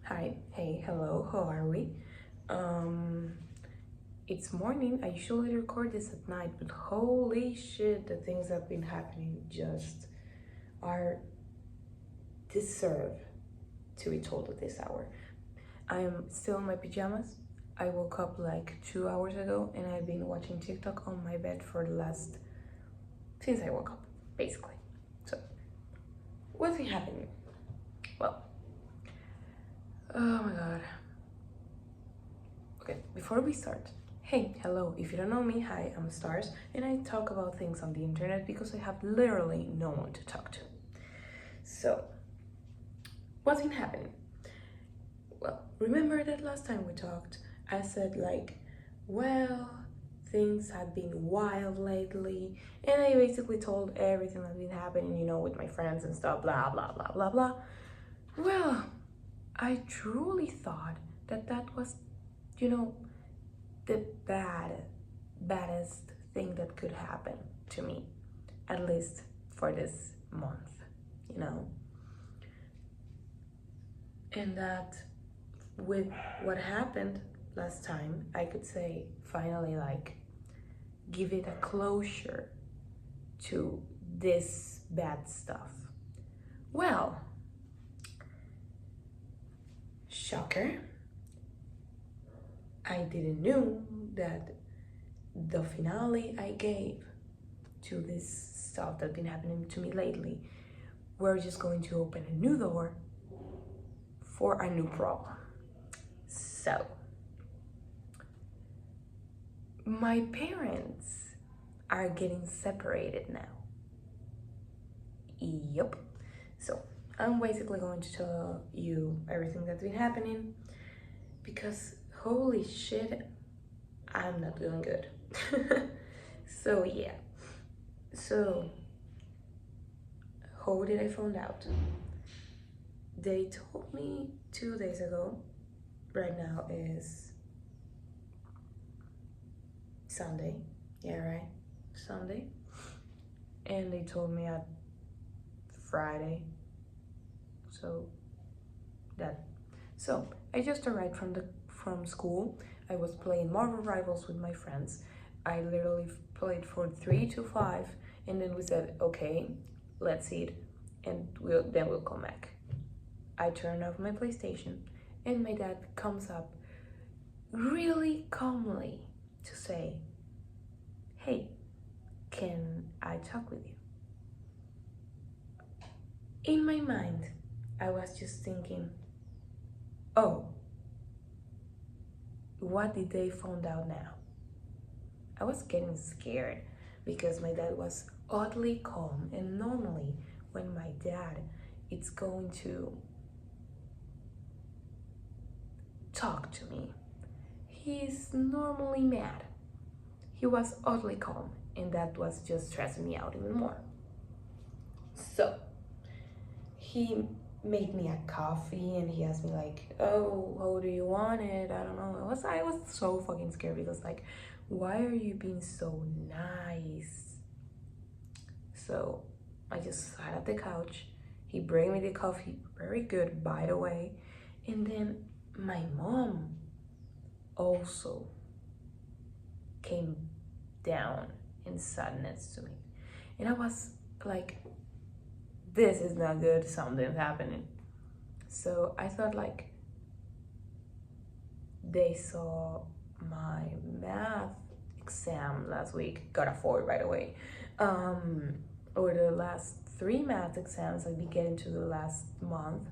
Hi, hey, hello, how are we? Um, it's morning. I usually record this at night, but holy shit, the things that have been happening just are deserve to be told at this hour. I am still in my pajamas. I woke up like 2 hours ago and I've been watching TikTok on my bed for the last since I woke up, basically. So, what's been happening? Well, oh my god. Okay, before we start, hey, hello, if you don't know me, hi, I'm Stars, and I talk about things on the internet because I have literally no one to talk to. So, what's been happening? Well, remember that last time we talked, I said, well, things have been wild lately, and I basically told everything that's been happening, with my friends and stuff, blah, blah, blah, blah, blah. Well, I truly thought that was, you know, the baddest thing that could happen to me, at least for this month, you know. And that with what happened last time, I could say finally, give it a closure to this bad stuff. Well, shocker, I didn't know that the finale I gave to this stuff that's been happening to me lately, we're just going to open a new door for a new problem. So, my parents are getting separated now. Yep. So, I'm basically going to tell you everything that's been happening because holy shit, I'm not doing good. So, yeah. So, how did I find out? They told me 2 days ago. Right now is Sunday. Yeah, right? Sunday. And they told me at Friday. So I just arrived from school. I was playing Marvel Rivals with my friends. I literally played for 3 to 5, and then we said, okay, let's eat, and we'll come back. I turn off my PlayStation, and my dad comes up really calmly to say, hey, can I talk with you? In my mind, I was just thinking, oh, what did they find out now? I was getting scared because my dad was oddly calm, and normally when my dad is going to talk to me, he's normally mad. He was oddly calm, and that was just stressing me out even more. So he made me a coffee and he asked me oh, how do you want it? I don't know. I was so fucking scared because why are you being so nice? So I just sat at the couch. He bring me the coffee, very good by the way. And then my mom also came down in sadness to me. And I was like, this is not good, something's happening. So I thought they saw my math exam last week, got a 4 by the way. Or the last 3 math exams I'd be getting to the last month,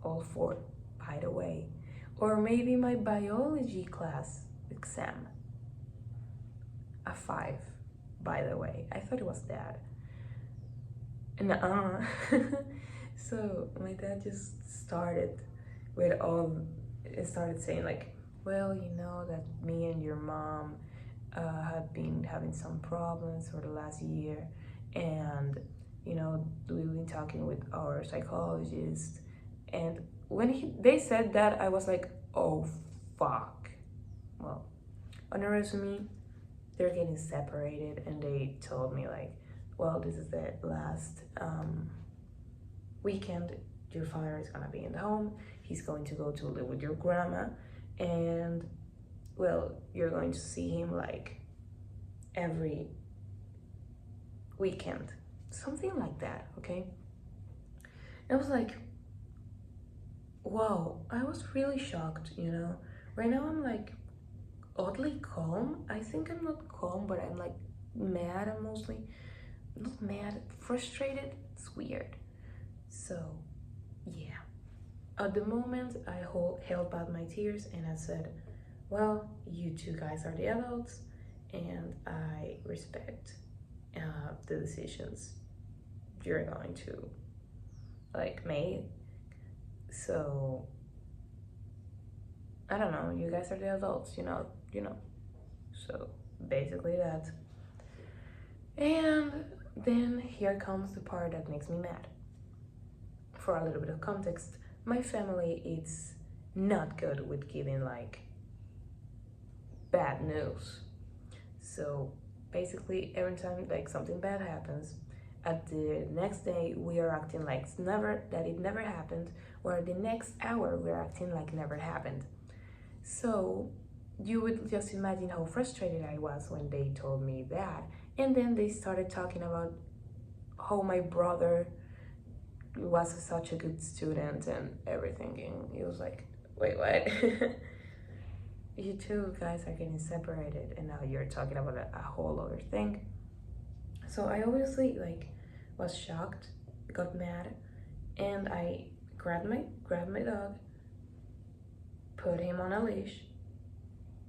all 4 by the way. Or maybe my biology class exam, a 5 by the way. I thought it was that. Nuh-uh. So my dad just started saying well, you know that me and your mom have been having some problems for the last year, and we've been talking with our psychologist, and when they said that, I was like, oh fuck. Well, on a resume, they're getting separated, and they told me well, this is the last weekend your father is gonna be in the home, he's going to go to live with your grandma, and well, you're going to see him like every weekend, something like that, okay? And I was like, wow, I was really shocked, you know? Right now I'm like oddly calm. I think I'm not calm, but I'm like mad. I'm mostly not mad, frustrated. It's weird. So, yeah. At the moment, I held back my tears and I said, well, you two guys are the adults and I respect the decisions you're going to like make. So, I don't know, you guys are the adults, you know. So, basically that. And then here comes the part that makes me mad. For a little bit of context, my family is not good with giving like bad news. So basically every time like something bad happens, at the next day we are acting like it never happened, or the next hour we're acting like never happened. So you would just imagine how frustrated I was when they told me that. And then they started talking about how my brother was such a good student and everything, and it was like, wait, what? You two guys are getting separated and now you're talking about a whole other thing. So I obviously like was shocked, got mad, and I grabbed my dog, put him on a leash,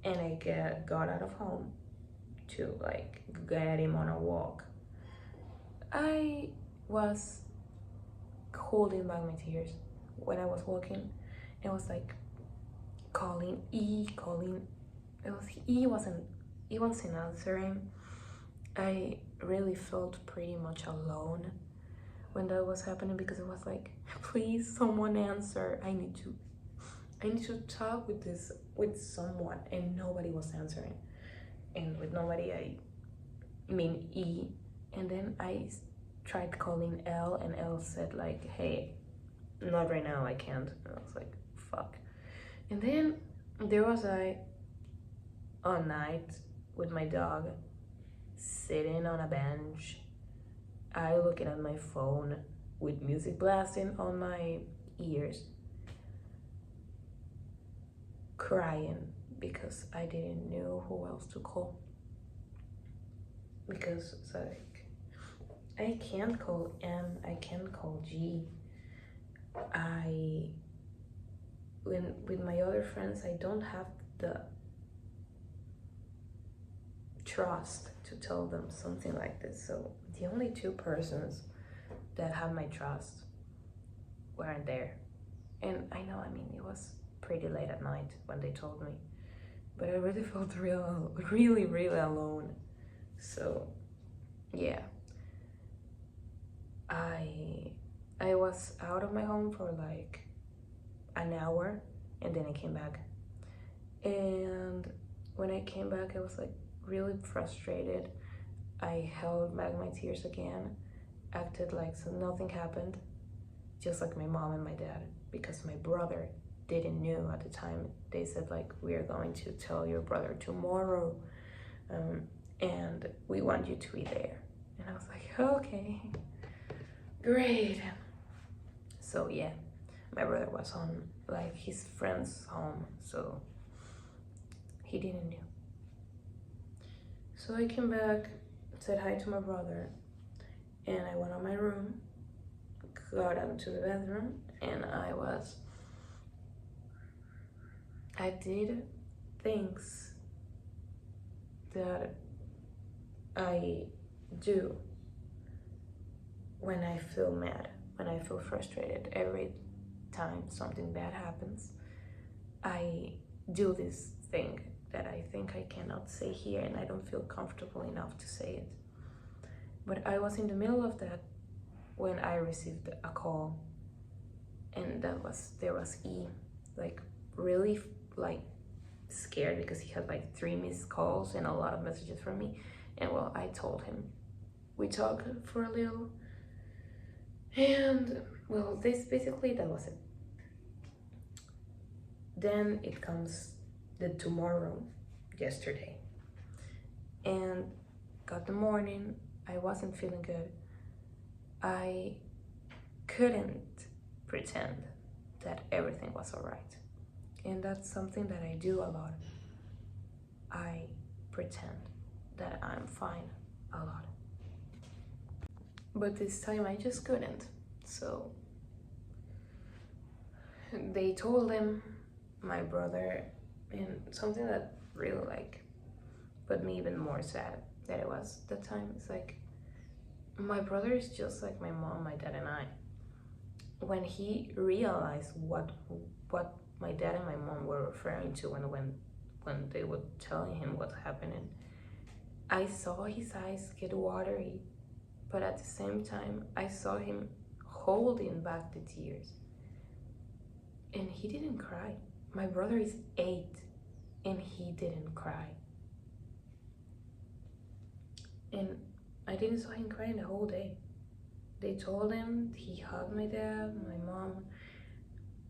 and I got out of home to like get him on a walk. I was holding back my tears when I was walking. It was like calling. He wasn't answering. I really felt pretty much alone when that was happening, because it was like, please someone answer. I need to talk with someone, and nobody was answering. And with nobody I mean E. And then I tried calling L, and L said like, hey, not right now, I can't. And I was like, fuck. And then there was I all night with my dog sitting on a bench, I looking at my phone with music blasting on my ears, crying because I didn't know who else to call. Because it's like, I can't call M, I can't call G. With my other friends, I don't have the trust to tell them something like this. So the only two persons that have my trust weren't there. And I know, I mean, it was pretty late at night when they told me, but I really felt really alone. So yeah, I was out of my home for like an hour, and then I came back. And when I came back, I was like really frustrated. I held back my tears again, acted like so nothing happened, just like my mom and my dad, because my brother didn't know at the time. They said like, we are going to tell your brother tomorrow, and we want you to be there. And I was like, okay, great. So yeah, my brother was on like his friend's home, so he didn't know. So I came back, said hi to my brother, and I went on my room, got into the bathroom, and I did things that I do when I feel mad, when I feel frustrated. Every time something bad happens, I do this thing that I think I cannot say here, and I don't feel comfortable enough to say it. But I was in the middle of that when I received a call, and there was E, like really like scared because he had like 3 missed calls and a lot of messages from me. And well, I told him, we talked for a little, and Well, this basically that was it. Then it comes the tomorrow, yesterday, and got the morning. I wasn't feeling good. I couldn't pretend that everything was alright, and that's something that I do a lot. I pretend that I'm fine a lot, but this time I just couldn't. So they told him, my brother, and something that really like put me even more sad that it was that time. It's like my brother is just like my mom, my dad, and I. When he realized what my dad and my mom were referring to when they were telling him what's happening, I saw his eyes get watery, but at the same time I saw him holding back the tears, and he didn't cry. My brother is 8 and he didn't cry, and I didn't saw him crying the whole day. They told him, he hugged my dad, my mom.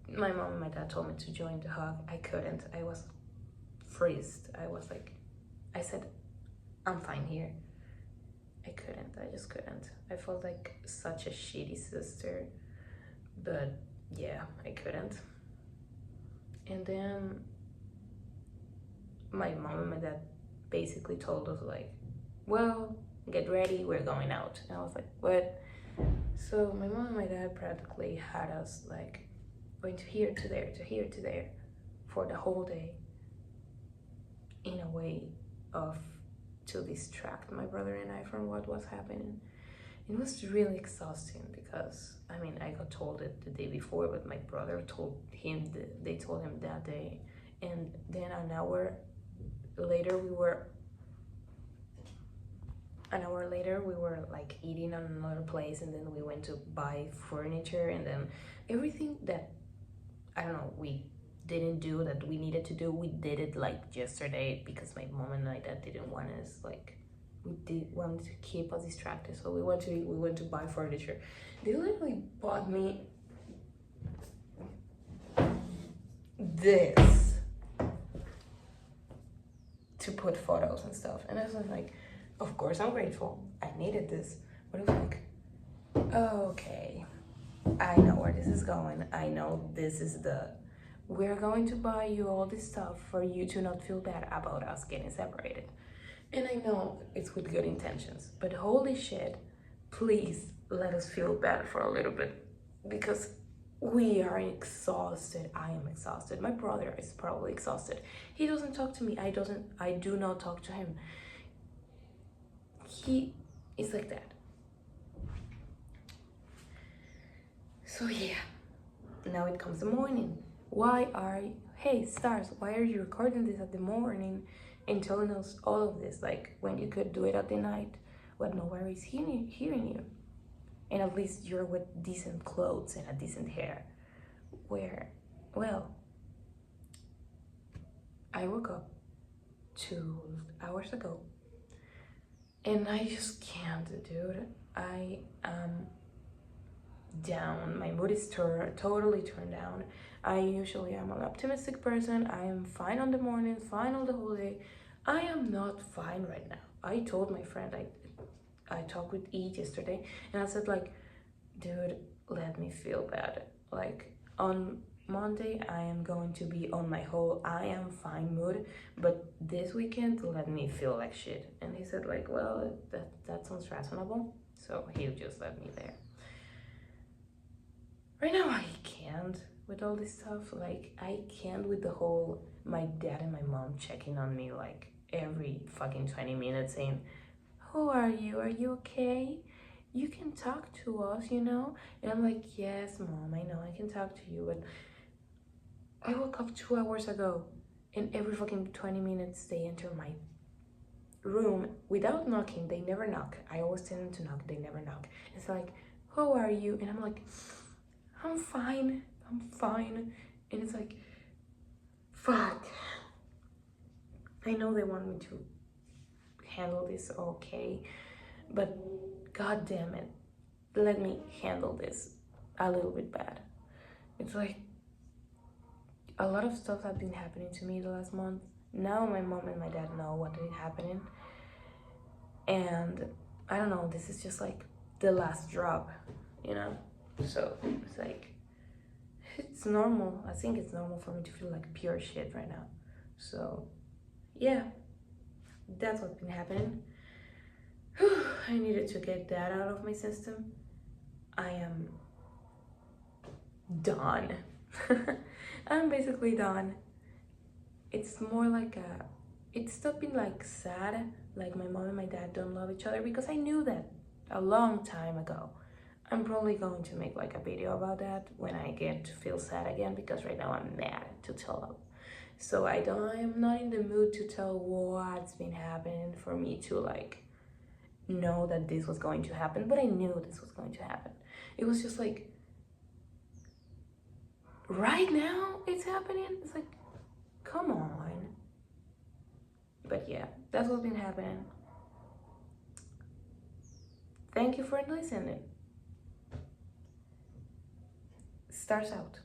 My mom and my dad told me to join the hug. I couldn't. I was freezed. I was like, I said, I'm fine here. I couldn't. I just couldn't. I felt like such a shitty sister, but yeah, I couldn't. And then my mom and my dad basically told us like, well, get ready, we're going out. And I was like, what? So my mom and my dad practically had us like going to here to there to here to there for the whole day, in a way of to distract my brother and I from what was happening. It was really exhausting because I mean I got told it the day before, but my brother told him they told him that day, and then an hour later we were like eating on another place, and then we went to buy furniture, and then everything that I don't know we didn't do that we needed to do, we did it like yesterday because my mom and my dad didn't want us like we did want to keep us distracted. So we went to buy furniture. They literally bought me this to put photos and stuff, and I was like, of course I'm grateful, I needed this, but it was like, okay, I know where this is going. I know this is we're going to buy you all this stuff for you to not feel bad about us getting separated. And I know it's with good intentions, but holy shit, please let us feel bad for a little bit, because we are exhausted. I am exhausted. My brother is probably exhausted. He doesn't talk to me. I do not talk to him. He is like that. So yeah, now it comes the morning. Hey stars, why are you recording this at the morning and telling us all of this, like when you could do it at the night when nobody's hearing you, and at least you're with decent clothes and a decent hair? Well, I woke up 2 hours ago and I just can't, dude. I am down. My mood is totally turned down. I usually am an optimistic person. I am fine on the morning, fine all the whole day. I am not fine right now. I told my friend, I talked with E yesterday, and I said like, dude, let me feel bad. Like on Monday, I am going to be on my whole I am fine mood, but this weekend, let me feel like shit. And he said like, well, that sounds reasonable. So he just let me there. Right now, I can't with all this stuff. Like, I can't with the whole my dad and my mom checking on me like every fucking 20 minutes saying, who are you? Are you okay? You can talk to us, you know? And I'm like, yes, mom, I know I can talk to you, but I woke up 2 hours ago, and every fucking 20 minutes they enter my room without knocking. They never knock. I always tell them to knock. They never knock. It's like, who are you? And I'm like, I'm fine. And it's like, fuck. I know they want me to handle this okay, but god damn it, let me handle this a little bit bad. It's like a lot of stuff have been happening to me the last month. Now my mom and my dad know what is happening, and I don't know, this is just like the last drop, you know? So it's like, it's normal. I think it's normal for me to feel like pure shit right now. So yeah, that's what's been happening. I needed to get that out of my system. I am done. I'm basically done. It's more like it's stopping like sad, like my mom and my dad don't love each other, because I knew that a long time ago. I'm probably going to make like a video about that when I get to feel sad again, because right now I'm mad to tell them. So I'm not in the mood to tell what's been happening for me to like know that this was going to happen, but I knew this was going to happen. It was just like, right now it's happening. It's like, come on. But yeah, that's what's been happening. Thank you for listening. Stars out.